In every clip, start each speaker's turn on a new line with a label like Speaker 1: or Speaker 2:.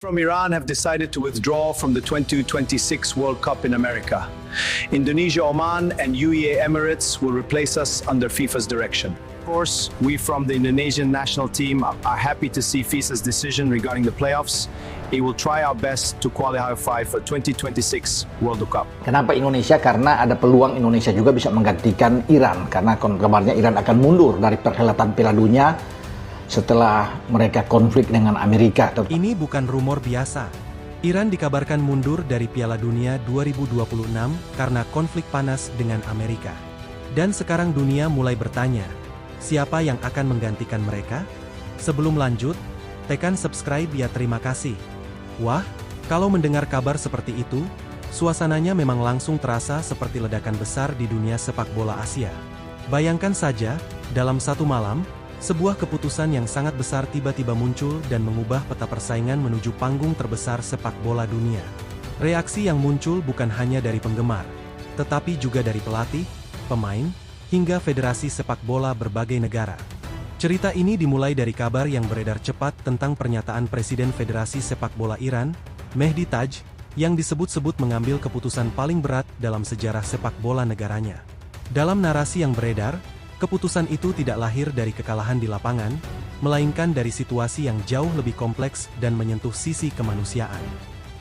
Speaker 1: From Iran have decided to withdraw from the 2026 World Cup in America. Indonesia, Oman, and UEA Emirates will replace us under FIFA's direction. Of course, we from the Indonesian national team are happy to see FIFA's decision regarding the playoffs. We will try our best to qualify for 2026 World Cup.
Speaker 2: Kenapa Indonesia? Karena ada peluang Indonesia juga bisa menggantikan Iran. Karena kabarnya Iran akan mundur dari perhelatan Piala Dunia setelah mereka konflik dengan Amerika.
Speaker 3: Ini bukan rumor biasa. Iran dikabarkan mundur dari Piala Dunia 2026 karena konflik panas dengan Amerika. Dan sekarang dunia mulai bertanya, siapa yang akan menggantikan mereka? Sebelum lanjut, tekan subscribe ya, terima kasih. Wah, kalau mendengar kabar seperti itu, suasananya memang langsung terasa seperti ledakan besar di dunia sepak bola Asia. Bayangkan saja, dalam satu malam, sebuah keputusan yang sangat besar tiba-tiba muncul dan mengubah peta persaingan menuju panggung terbesar sepak bola dunia. Reaksi yang muncul bukan hanya dari penggemar, tetapi juga dari pelatih, pemain, hingga federasi sepak bola berbagai negara. Cerita ini dimulai dari kabar yang beredar cepat tentang pernyataan Presiden Federasi Sepak Bola Iran, Mehdi Taj, yang disebut-sebut mengambil keputusan paling berat dalam sejarah sepak bola negaranya. Dalam narasi yang beredar, keputusan itu tidak lahir dari kekalahan di lapangan, melainkan dari situasi yang jauh lebih kompleks dan menyentuh sisi kemanusiaan.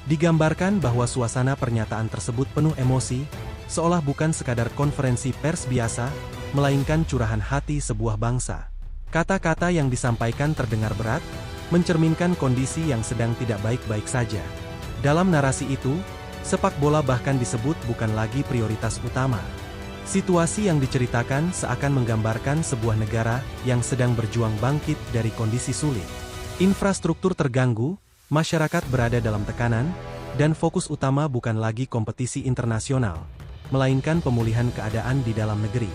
Speaker 3: Digambarkan bahwa suasana pernyataan tersebut penuh emosi, seolah bukan sekadar konferensi pers biasa, melainkan curahan hati sebuah bangsa. Kata-kata yang disampaikan terdengar berat, mencerminkan kondisi yang sedang tidak baik-baik saja. Dalam narasi itu, sepak bola bahkan disebut bukan lagi prioritas utama. Situasi yang diceritakan seakan menggambarkan sebuah negara yang sedang berjuang bangkit dari kondisi sulit. Infrastruktur terganggu, masyarakat berada dalam tekanan, dan fokus utama bukan lagi kompetisi internasional, melainkan pemulihan keadaan di dalam negeri.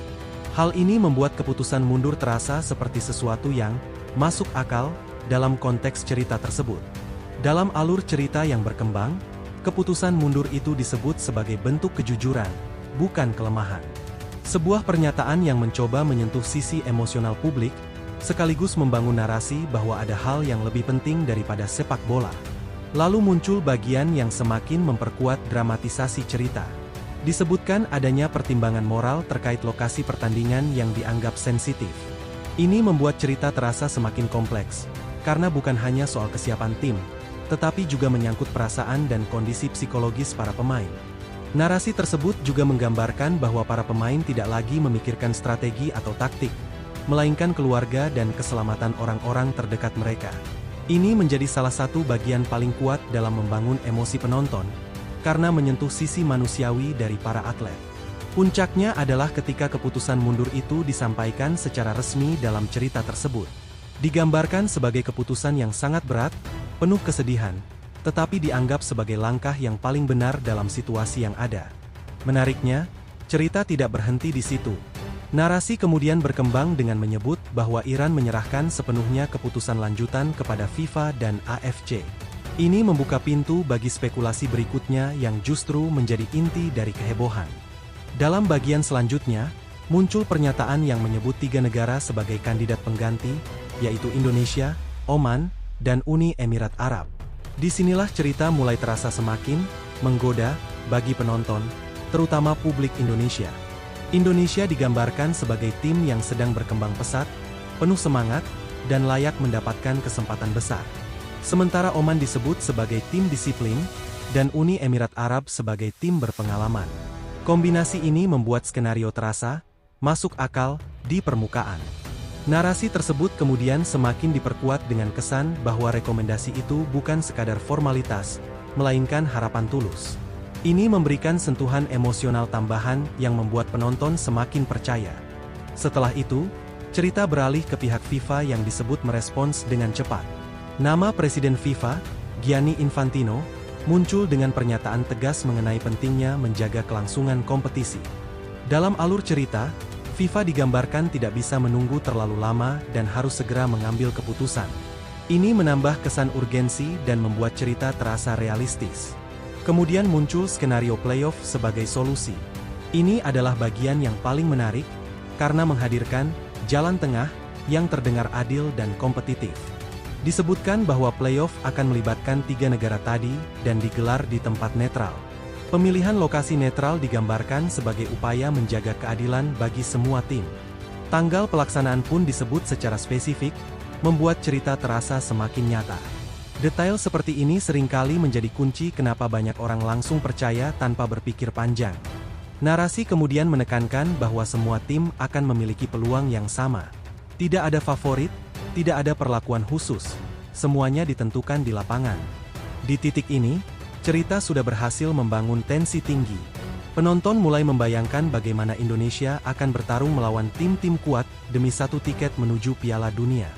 Speaker 3: Hal ini membuat keputusan mundur terasa seperti sesuatu yang masuk akal dalam konteks cerita tersebut. Dalam alur cerita yang berkembang, keputusan mundur itu disebut sebagai bentuk kejujuran, bukan kelemahan. Sebuah pernyataan yang mencoba menyentuh sisi emosional publik, sekaligus membangun narasi bahwa ada hal yang lebih penting daripada sepak bola. Lalu muncul bagian yang semakin memperkuat dramatisasi cerita. Disebutkan adanya pertimbangan moral terkait lokasi pertandingan yang dianggap sensitif. Ini membuat cerita terasa semakin kompleks, karena bukan hanya soal kesiapan tim, tetapi juga menyangkut perasaan dan kondisi psikologis para pemain. Narasi tersebut juga menggambarkan bahwa para pemain tidak lagi memikirkan strategi atau taktik, melainkan keluarga dan keselamatan orang-orang terdekat mereka. Ini menjadi salah satu bagian paling kuat dalam membangun emosi penonton, karena menyentuh sisi manusiawi dari para atlet. Puncaknya adalah ketika keputusan mundur itu disampaikan secara resmi dalam cerita tersebut. Digambarkan sebagai keputusan yang sangat berat, penuh kesedihan, tetapi dianggap sebagai langkah yang paling benar dalam situasi yang ada. Menariknya, cerita tidak berhenti di situ. Narasi kemudian berkembang dengan menyebut bahwa Iran menyerahkan sepenuhnya keputusan lanjutan kepada FIFA dan AFC. Ini membuka pintu bagi spekulasi berikutnya yang justru menjadi inti dari kehebohan. Dalam bagian selanjutnya, muncul pernyataan yang menyebut 3 negara sebagai kandidat pengganti, yaitu Indonesia, Oman, dan Uni Emirat Arab. Disinilah cerita mulai terasa semakin menggoda bagi penonton, terutama publik Indonesia. Indonesia digambarkan sebagai tim yang sedang berkembang pesat, penuh semangat, dan layak mendapatkan kesempatan besar. Sementara Oman disebut sebagai tim disiplin, dan Uni Emirat Arab sebagai tim berpengalaman. Kombinasi ini membuat skenario terasa masuk akal di permukaan. Narasi tersebut kemudian semakin diperkuat dengan kesan bahwa rekomendasi itu bukan sekadar formalitas, melainkan harapan tulus. Ini memberikan sentuhan emosional tambahan yang membuat penonton semakin percaya. Setelah itu, cerita beralih ke pihak FIFA yang disebut merespons dengan cepat. Nama Presiden FIFA, Gianni Infantino, muncul dengan pernyataan tegas mengenai pentingnya menjaga kelangsungan kompetisi. Dalam alur cerita, FIFA digambarkan tidak bisa menunggu terlalu lama dan harus segera mengambil keputusan. Ini menambah kesan urgensi dan membuat cerita terasa realistis. Kemudian muncul skenario playoff sebagai solusi. Ini adalah bagian yang paling menarik, karena menghadirkan jalan tengah yang terdengar adil dan kompetitif. Disebutkan bahwa playoff akan melibatkan 3 negara tadi dan digelar di tempat netral. Pemilihan lokasi netral digambarkan sebagai upaya menjaga keadilan bagi semua tim. Tanggal pelaksanaan pun disebut secara spesifik, membuat cerita terasa semakin nyata. Detail seperti ini seringkali menjadi kunci kenapa banyak orang langsung percaya tanpa berpikir panjang. Narasi kemudian menekankan bahwa semua tim akan memiliki peluang yang sama. Tidak ada favorit, tidak ada perlakuan khusus, semuanya ditentukan di lapangan. Di titik ini, cerita sudah berhasil membangun tensi tinggi. Penonton mulai membayangkan bagaimana Indonesia akan bertarung melawan tim-tim kuat demi satu tiket menuju Piala Dunia.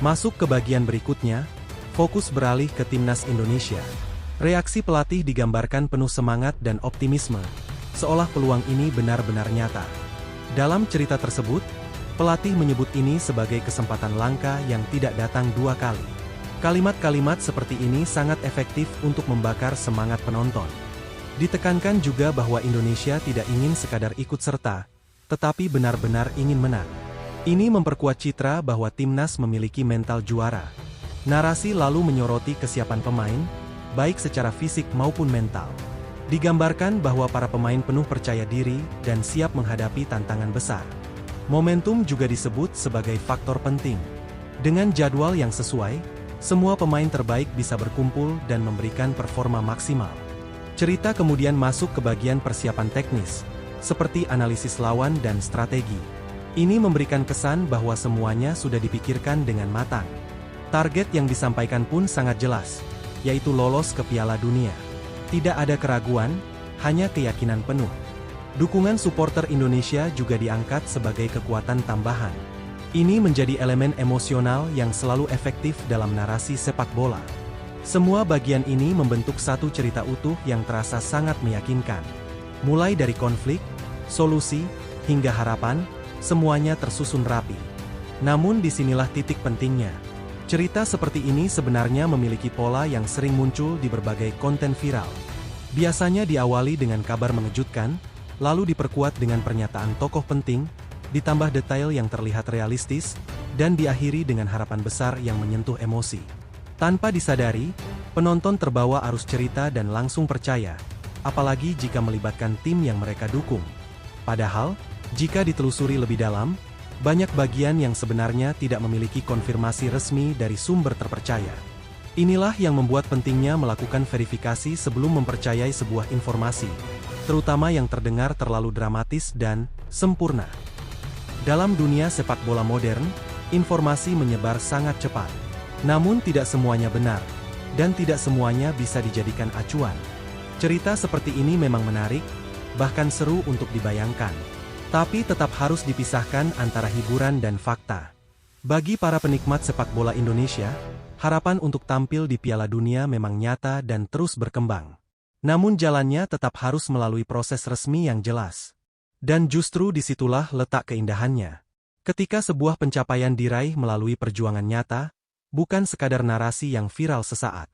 Speaker 3: Masuk ke bagian berikutnya, fokus beralih ke timnas Indonesia. Reaksi pelatih digambarkan penuh semangat dan optimisme, seolah peluang ini benar-benar nyata. Dalam cerita tersebut, pelatih menyebut ini sebagai kesempatan langka yang tidak datang 2 kali. Kalimat-kalimat seperti ini sangat efektif untuk membakar semangat penonton. Ditekankan juga bahwa Indonesia tidak ingin sekadar ikut serta, tetapi benar-benar ingin menang. Ini memperkuat citra bahwa timnas memiliki mental juara. Narasi lalu menyoroti kesiapan pemain, baik secara fisik maupun mental. Digambarkan bahwa para pemain penuh percaya diri dan siap menghadapi tantangan besar. Momentum juga disebut sebagai faktor penting. Dengan jadwal yang sesuai, semua pemain terbaik bisa berkumpul dan memberikan performa maksimal. Cerita kemudian masuk ke bagian persiapan teknis, seperti analisis lawan dan strategi. Ini memberikan kesan bahwa semuanya sudah dipikirkan dengan matang. Target yang disampaikan pun sangat jelas, yaitu lolos ke Piala Dunia. Tidak ada keraguan, hanya keyakinan penuh. Dukungan supporter Indonesia juga diangkat sebagai kekuatan tambahan. Ini menjadi elemen emosional yang selalu efektif dalam narasi sepak bola. Semua bagian ini membentuk satu cerita utuh yang terasa sangat meyakinkan. Mulai dari konflik, solusi, hingga harapan, semuanya tersusun rapi. Namun disinilah titik pentingnya. Cerita seperti ini sebenarnya memiliki pola yang sering muncul di berbagai konten viral. Biasanya diawali dengan kabar mengejutkan, lalu diperkuat dengan pernyataan tokoh penting, ditambah detail yang terlihat realistis, dan diakhiri dengan harapan besar yang menyentuh emosi. Tanpa disadari, penonton terbawa arus cerita dan langsung percaya, apalagi jika melibatkan tim yang mereka dukung. Padahal, jika ditelusuri lebih dalam, banyak bagian yang sebenarnya tidak memiliki konfirmasi resmi dari sumber terpercaya. Inilah yang membuat pentingnya melakukan verifikasi sebelum mempercayai sebuah informasi, terutama yang terdengar terlalu dramatis dan sempurna. Dalam dunia sepak bola modern, informasi menyebar sangat cepat. Namun tidak semuanya benar, dan tidak semuanya bisa dijadikan acuan. Cerita seperti ini memang menarik, bahkan seru untuk dibayangkan. Tapi tetap harus dipisahkan antara hiburan dan fakta. Bagi para penikmat sepak bola Indonesia, harapan untuk tampil di Piala Dunia memang nyata dan terus berkembang. Namun jalannya tetap harus melalui proses resmi yang jelas. Dan justru disitulah letak keindahannya. Ketika sebuah pencapaian diraih melalui perjuangan nyata, bukan sekadar narasi yang viral sesaat.